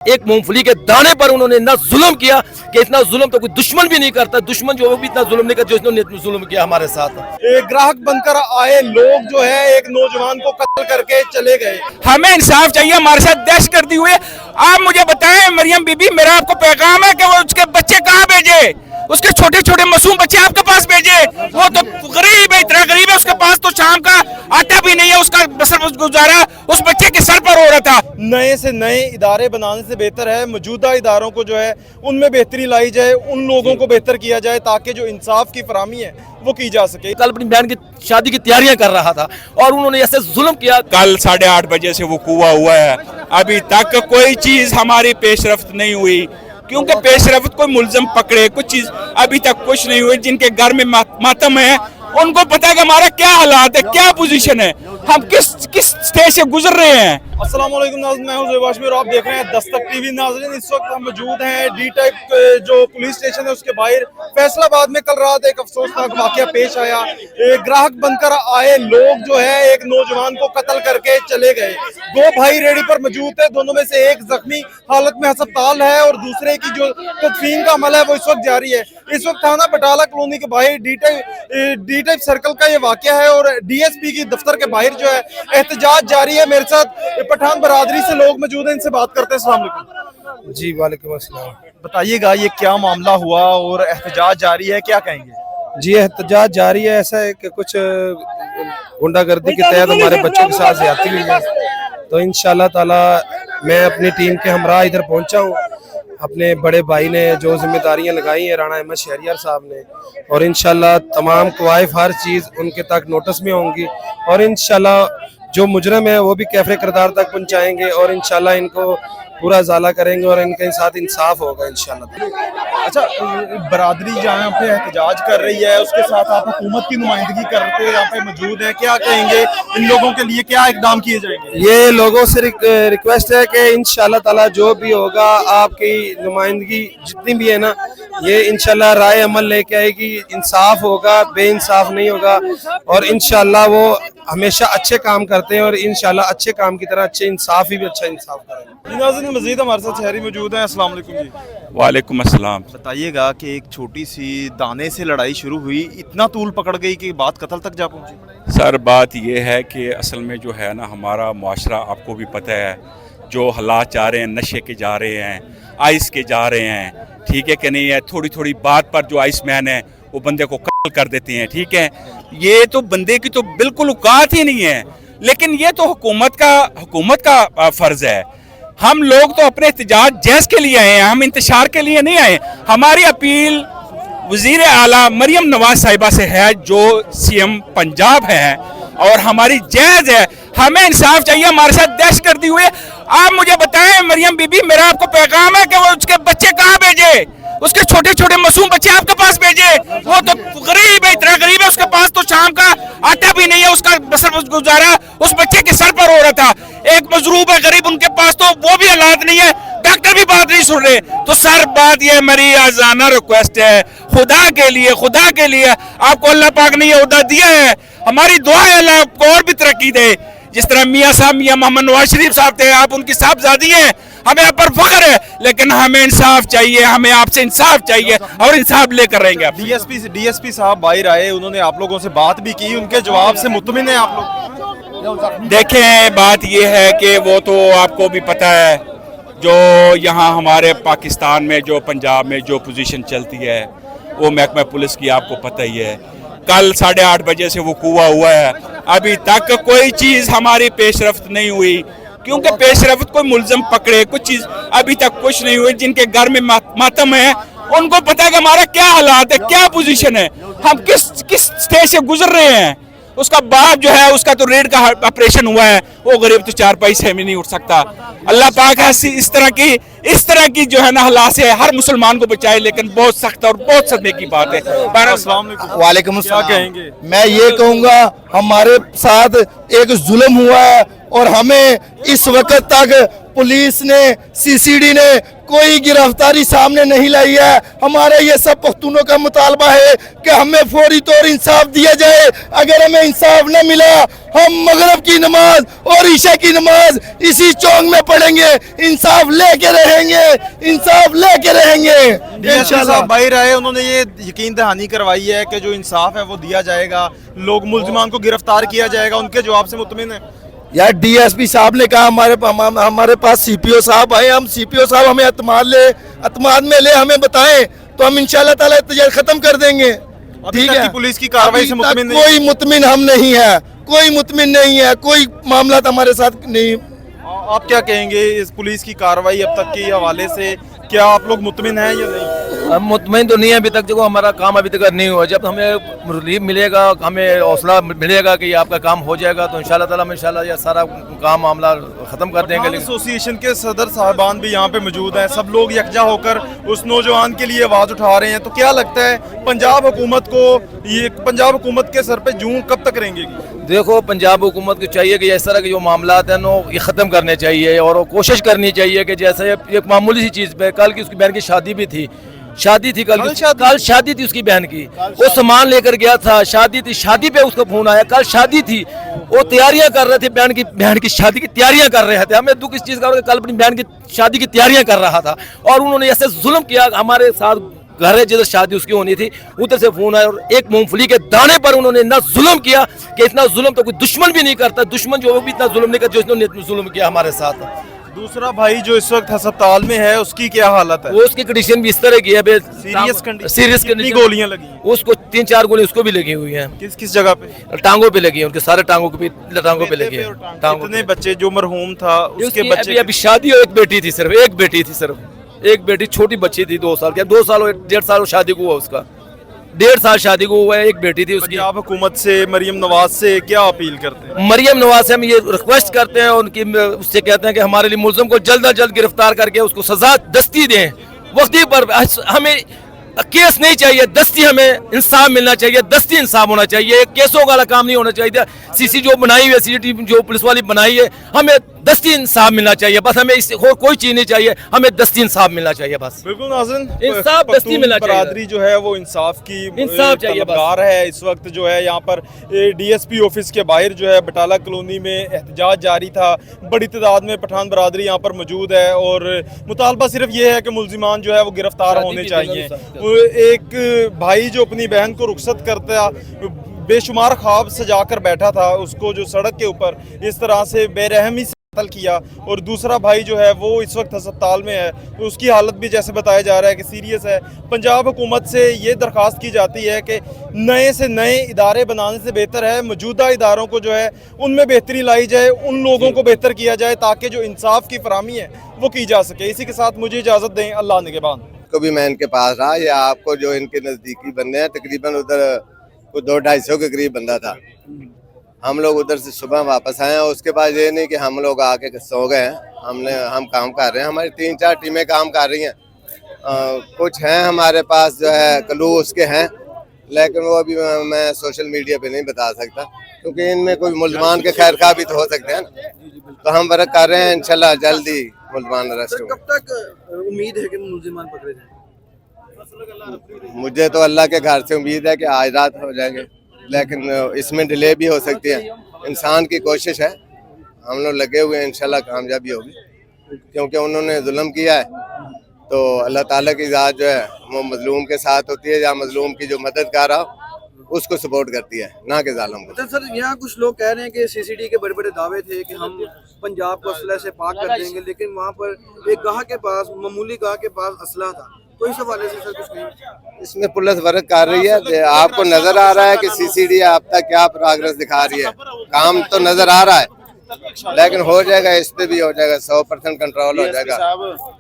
एक मूंगफली के दाने पर उन्होंने इतना जुल्म किया कि इतना जुल्म तो कोई दुश्मन भी नहीं करता। दुश्मन जो है वो भी इतना जुल्म नहीं करता जिसने जुल्म किया हमारे साथ। एक ग्राहक बनकर आए लोग जो है एक नौजवान को कत्ल करके चले गए। हमें इंसाफ चाहिए, हमारे साथ दहशतगर्दी हुई। आप मुझे बताएं मरियम बीबी, मेरा आपको पैगाम है कि वो उसके बच्चे कहाँ भेजे, उसके छोटे छोटे मासूम बच्चे आपके पास भेजे। वो तो गरीब है, इतना गरीब है, उसके पास तो शाम का आटा भी नहीं है, उसका बसर गुजारा उस बच्चे के सर पर हो रहा था। नए से नए इदारे बनाने से बेहतर है मौजूदा इदारों को जो है उनमें बेहतरी लाई जाए, उन लोगों को बेहतर किया जाए ताकि जो इंसाफ की फराहमी है वो की जा सके। कल अपनी बहन की शादी की तैयारियां कर रहा था और उन्होंने ऐसे जुल्म किया। कल 8:30 बजे से वकूआ हुआ है, अभी तक कोई चीज हमारी पेशरफ्त नहीं हुई, क्योंकि पेशरफ्त कोई मुल्जम पकड़े, कुछ चीज अभी तक कुछ नहीं हुई। जिनके घर में मातम है उनको पता है कि हमारा क्या हालात है, क्या पोजीशन है, हम किस स्टेज से गुजर रहे हैं। अस्सलाम वालेकुम नाज़रीन, मैं हूं ज़ुबैर हाशमी और आप देख रहे हैं दस्तक टीवी। नाज़रीन, इस वक्त हम मौजूद हैं डी टाइप जो पुलिस स्टेशन है उसके बाहर फैसलाबाद में। कल रात एक अफसोसनाक वाकया पेश आया। एक ग्राहक बनकर आए लोग जो है एक नौजवान को कत्ल करके चले गए। दो भाई रेडी पर मौजूद थे, दोनों में से एक जख्मी हालत में अस्पताल है और दूसरे की जो तदफीन का अमल है वो इस वक्त जारी है। इस वक्त थाना बटाला कॉलोनी के बाहर डी टाइप सर्कल का ये वाकया है और DSP की दफ्तर के बाहर जो है एहतजाज जारी है। मेरे साथ पठान बरादरी से लोग मौजूद हैं, इनसे बात करते हैं। अस्सलाम वालेकुम जी, वालेकुम अस्सलाम। बताइएगा ये क्या मामला हुआ और एहतजाज जारी है, क्या कहेंगे? जी, एहतजाज जारी है। ऐसा है कि कुछ गुंडागर्दी के तहत हमारे बच्चों के साथ ज्यादती हुई है, तो इंशाल्लाह ताला मैं अपनी टीम के हमरा इधर पहुंचा हूँ। अपने बड़े भाई ने जो जिम्मेदारियां लगाई हैं राणा अहमद शहरियार साहब ने, और इंशाल्लाह तमाम कवायफ हर चीज़ उनके तक नोटिस में होंगी और इंशाल्लाह जो मुजरम है वो भी कैफरे किरदार तक पहुंचाएंगे और इंशाल्लाह इनको पूरा ज़ाला करेंगे और इनके साथ इंसाफ होगा इंशाल्लाह। अच्छा, बरादरी जहाँ पे एहतजाज कर रही है उसके साथ आप हुकूमत की नुमाइंदगी करते हुए यहाँ पे मौजूद हैं, क्या कहेंगे इन लोगों के लिए, क्या इकदाम किए जाएंगे? ये लोगों से रिक्वेस्ट है कि इंशाल्लाह ताला जो भी होगा आपकी नुमाइंदगी जितनी भी है ना, ये इंशाल्लाह राय अमल लेके आएगी, इंसाफ होगा, बेइंसाफ नहीं होगा और इंशाल्लाह वो हमेशा अच्छे काम करते हैं और इंशाल्लाह अच्छे काम की तरह अच्छे इंसाफ भी अच्छा इंसाफ करेंगे। मजीद हमारे साथ शहरी मौजूद हैं। अस्सलाम वालेकुम जी। वालेकुम अस्सलाम। बताइएगा कि एक छोटी सी दाने से लड़ाई शुरू हुई, इतना तूल पकड़ गई कि बात कत्ल तक जा पहुंची। सर, बात ये है कि असल में जो है ना, हमारा मुआशरा आपको भी पता है, जो हालात जा रहे हैं, नशे के जा रहे हैं, आइस के जा रहे हैं, ठीक है कि नहीं है। थोड़ी थोड़ी बात पर जो आइस मैन है वो बंदे को कत्ल कर देते हैं, ठीक है। ये तो बंदे की तो बिल्कुल औकात ही नहीं है, लेकिन ये तो हुकूमत का फर्ज है। हम लोग तो अपने एहतजाज जैस के लिए आए हैं, हम इंतशार के लिए नहीं आए। हमारी अपील वजीर आला मरियम नवाज साहिबा से है, जो CM पंजाब है, और हमारी जायज़ है, हमें इंसाफ चाहिए, हमारे साथ दहशतगर्दी हुई। आप मुझे बताएं मरियम बीबी, मेरा आपको पैगाम है कि वो उसके बच्चे कहाँ भेजे, उसके छोटे छोटे मासूम बच्चे आपके पास भेजे। वो तो गरीब है, इतना गरीब है, उसके पास तो शाम का आटा भी नहीं है, उसका बसर गुजारा उस बच्चे के सर पर हो रहा था। एक मजरूब है गरीब, उनके पास तो वो भी हालात नहीं है, डॉक्टर भी बात नहीं सुन रहे। तो सर बात ये मेरी आजाना रिक्वेस्ट है, खुदा के लिए आपको अल्लाह पाक ने ये उहदा दिया है, हमारी दुआ है अल्लाह आपको और भी तरक्की दे। जिस तरह मियाँ मोहम्मद नवाज शरीफ साहब थे, आप उनकी साहबजादी हैं, हमें आप पर फख्र है, लेकिन हमें इंसाफ चाहिए, हमें आपसे इंसाफ चाहिए और इंसाफ लेकर रहेंगे आप। DSP साहब बाहर आए, उन्होंने आप लोगों से बात भी की, उनके जवाब से मुतमिन है आप लोग? देखें, बात ये है कि वो तो आपको भी पता है, जो यहाँ हमारे पाकिस्तान में, जो पंजाब में जो पोजीशन चलती है, वो महकमा पुलिस की आपको पता ही है। कल 8:30 बजे से वकूआ हुआ है, अभी तक कोई चीज़ हमारी पेशरफ्त नहीं हुई, क्योंकि पेशरफ्त कोई मुल्जम पकड़े, कुछ चीज़ अभी तक कुछ नहीं हुई। जिनके घर में मातम है उनको पता है कि हमारा क्या हालात है, क्या पोजीशन है, हम किस स्टेज से गुजर रहे हैं। उसका बाप जो है, उसका तो रीढ़ का ऑपरेशन हुआ है, वो गरीब तो 4 पैसे में नहीं उठ सकता। अल्लाह पाक है इस तरह की जो है ना हालात से हर मुसलमान को बचाए, लेकिन बहुत सख्त और बहुत सदमे की बात है। वालेकुम अस्सलाम। क्या कहेंगे? मैं ये कहूँगा, हमारे साथ एक जुल्म हुआ है और हमें इस वक्त तक पुलिस ने, सीसीडी ने कोई गिरफ्तारी सामने नहीं लाई है। हमारे ये सब पख्तूनों का मुतालबा है कि हमें फौरी तौर इंसाफ दिया जाए। अगर हमें इंसाफ न मिला, हम मगरिब की नमाज और ईशा की नमाज इसी चौक में पढ़ेंगे, इंसाफ लेके रहेंगे, इंसाफ लेके रहेंगे डीएसपी इंशाल्लाह। साहब बाहर आए, उन्होंने ये यकीन दहानी करवाई है कि जो इंसाफ है वो दिया जाएगा, लोग मुल्जिमान को गिरफ्तार किया जाएगा। उनके जवाब से मुतमिन है? यार डीएसपी साहब ने कहा हमारे पास सीपीओ साहब आए, हम सीपीओ साहब हमें अतमाद में ले हमें बताएं तो हम इंशाल्लाह ताला एहतजाज खत्म कर देंगे। अभी ठीक तक है, की पुलिस की कार्रवाई से अभी मुतमिन तक नहीं? कोई मुतमिन हम नहीं है, कोई मुतमिन नहीं है, कोई मामला हमारे साथ नहीं। आप क्या कहेंगे इस पुलिस की कार्रवाई अब तक के हवाले से? क्या आप लोग मुतमिन हैं या नहीं? हम मुतमईन तो नहीं है अभी तक, देखो हमारा काम अभी तक नहीं हुआ। जब हमें रिलीफ मिलेगा, हमें हौसला मिलेगा कि ये आपका काम हो जाएगा, तो इंशाल्लाह ताला हम इंशाल्लाह ये सारा काम मामला ख़त्म कर देंगे। पठान एसोसिएशन के सदर साहबान भी यहाँ पे मौजूद हैं, सब लोग यकजा होकर उस नौजवान के लिए आवाज़ उठा रहे हैं। तो क्या लगता है पंजाब हुकूमत को, ये पंजाब हुकूमत के सर पे जूं कब तक रहेंगी? देखो पंजाब हुकूमत को चाहिए कि इस तरह के जो मामलात हैं नो ये ख़त्म करने चाहिए, और वो कोशिश करनी चाहिए कि जैसे एक मामूली सी चीज़ पे, कल की उसकी बहन की शादी भी थी, कल शादी थी उसकी बहन की, वो सामान लेकर गया था, शादी थी, शादी पे उसका फोन आया, कल शादी थी, वो तैयारियां कर रहे थे, बहन की शादी की तैयारियां कर रहे थे। हमें दुख इस चीज़ का हो, कल अपनी बहन की शादी की तैयारियां कर रहा था और उन्होंने ऐसे जुल्म किया। हमारे साथ घर है जिधर शादी उसकी होनी थी, उधर से फोन आया और एक मूंगफली के दाने पर उन्होंने इतना जुल्म किया कि इतना जुल्म तो कोई दुश्मन भी नहीं करता, दुश्मन जो वो भी इतना जुल्म नहीं करता जिसने जुल्म किया हमारे साथ। दूसरा भाई जो इस वक्त अस्पताल में है, उसकी क्या हालत है? वो उसकी कंडीशन भी इस तरह की है, सीरियस सीरियस कितनी गोलियां लगी हैं? उसको 3-4 गोली उसको भी लगी हुई हैं, किस किस जगह पे? टांगों पे लगी है, उनके सारे टांगों पे लगी है। कितने बच्चे? जो मरहूम था उसके बच्चे? अभी शादी और एक बेटी थी, सिर्फ एक बेटी थी, सिर्फ एक बेटी, छोटी बच्ची थी, 2 साल की, 2 साल और 1.5 साल शादी को हुआ उसका, 1.5 साल शादी को हुआ है, एक बेटी थी उसकी। पंजाब हुकूमत से, मरियम नवाज से क्या अपील करते हैं? मरियम नवाज से हम ये रिक्वेस्ट करते हैं, उनकी उससे कहते हैं कि हमारे लिए मुलजिम को जल्द अज जल्द गिरफ्तार करके उसको सजा दस्ती दें वक्ती पर। हमें केस नहीं चाहिए, दस्ती हमें इंसाफ मिलना चाहिए, दस्ती इंसाफ होना चाहिए, केसों वाला काम नहीं होना चाहिए। सीसी जो बनाई हुई है, सीसीटीवी जो पुलिस वाली बनाई है, हमें दस्ती इंसाफ मिलना चाहिए बस, हमें इससे और कोई चीज नहीं चाहिए, हमें दस्ती इंसाफ मिलना चाहिए बस। बिल्कुल नाज़रीन, इंसाफ दस्ती मिलना चाहिए। बरादरी जो है वो इंसाफ की इंसाफ चाहिए बस। तलबगार है। इस वक्त जो है यहाँ पर डीएसपी ऑफिस के बाहर जो है बटाला कॉलोनी में एहतजाज जारी था। बड़ी तादाद में पठान बरादरी यहाँ पर मौजूद है और मुतालबा सिर्फ ये है कि मुल्जिमान जो है वो गिरफ्तार होने चाहिए। एक भाई जो अपनी बहन को रुखसत करता, बेशुमार ख्वाब सजा कर बैठा था, उसको जो सड़क के ऊपर इस तरह से बेरहमी से कत्ल किया, और दूसरा भाई जो है वो इस वक्त अस्पताल में है, उसकी हालत भी जैसे बताया जा रहा है कि सीरियस है। पंजाब हुकूमत से ये दरख्वास्त की जाती है कि नए से नए इदारे बनाने से बेहतर है मौजूदा इदारों को जो है उनमें बेहतरी लाई जाए, उन लोगों को बेहतर किया जाए ताकि जो इंसाफ की फराहमी है वो की जा सके। इसी के साथ मुझे इजाज़त दें, अल्लाह निगहबान। को भी मैं इनके पास रहा, या आपको जो इनके नज़दीकी बंदे हैं, तकरीबन उधर को 200-250 के करीब बंदा था। हम लोग उधर से सुबह वापस आए हैं, उसके बाद ये नहीं कि हम लोग आके सो गए हैं, हम काम कर रहे हैं, हमारी 3-4 टीमें काम कर रही हैं। कुछ हैं हमारे पास जो है क्लू उसके हैं, लेकिन वो अभी मैं सोशल मीडिया पे नहीं बता सकता क्योंकि इनमें कोई मुल्ज़मान के खैर खा भी तो हो सकते हैं ना। तो हम वर्क कर रहे हैं, इंशाल्लाह जल्दी मुल्ज़मान अरेस्ट होंगे। कब तक उम्मीद है कि मुल्जिमान पकड़े जाएं? मुझे तो अल्लाह के घर से उम्मीद है कि आज रात हो जाएंगे, लेकिन इसमें डिले भी हो सकती है। इंसान की कोशिश है, हम लोग लगे हुए हैं, इंशाल्लाह कामयाबी होगी क्योंकि उन्होंने जुल्म किया है। तो अल्लाह ताला की ज़ात जो है वो मजलूम के साथ होती है, या मजलूम की जो मदद कर रहा उसको सपोर्ट करती है, ना कि जालिम को। अच्छा सर, यहाँ कुछ लोग कह रहे हैं कि सीसीडी के बड़े बड़े दावे थे कि हम पंजाब को असला से पाक कर देंगे, लेकिन वहाँ पर एक गाह के पास, मामूली गाह के पास असला था। तो इस हवाले से सर कुछ नहीं? इसमें पुलिस वर्क कर रही है, आपको नजर आ रहा है कि सीसीडी आप तक क्या प्रोग्रेस दिखा रही है, काम तो नजर आ रहा है, लेकिन हो जाएगा, इस पे भी हो जाएगा, 100% कंट्रोल हो जाएगा।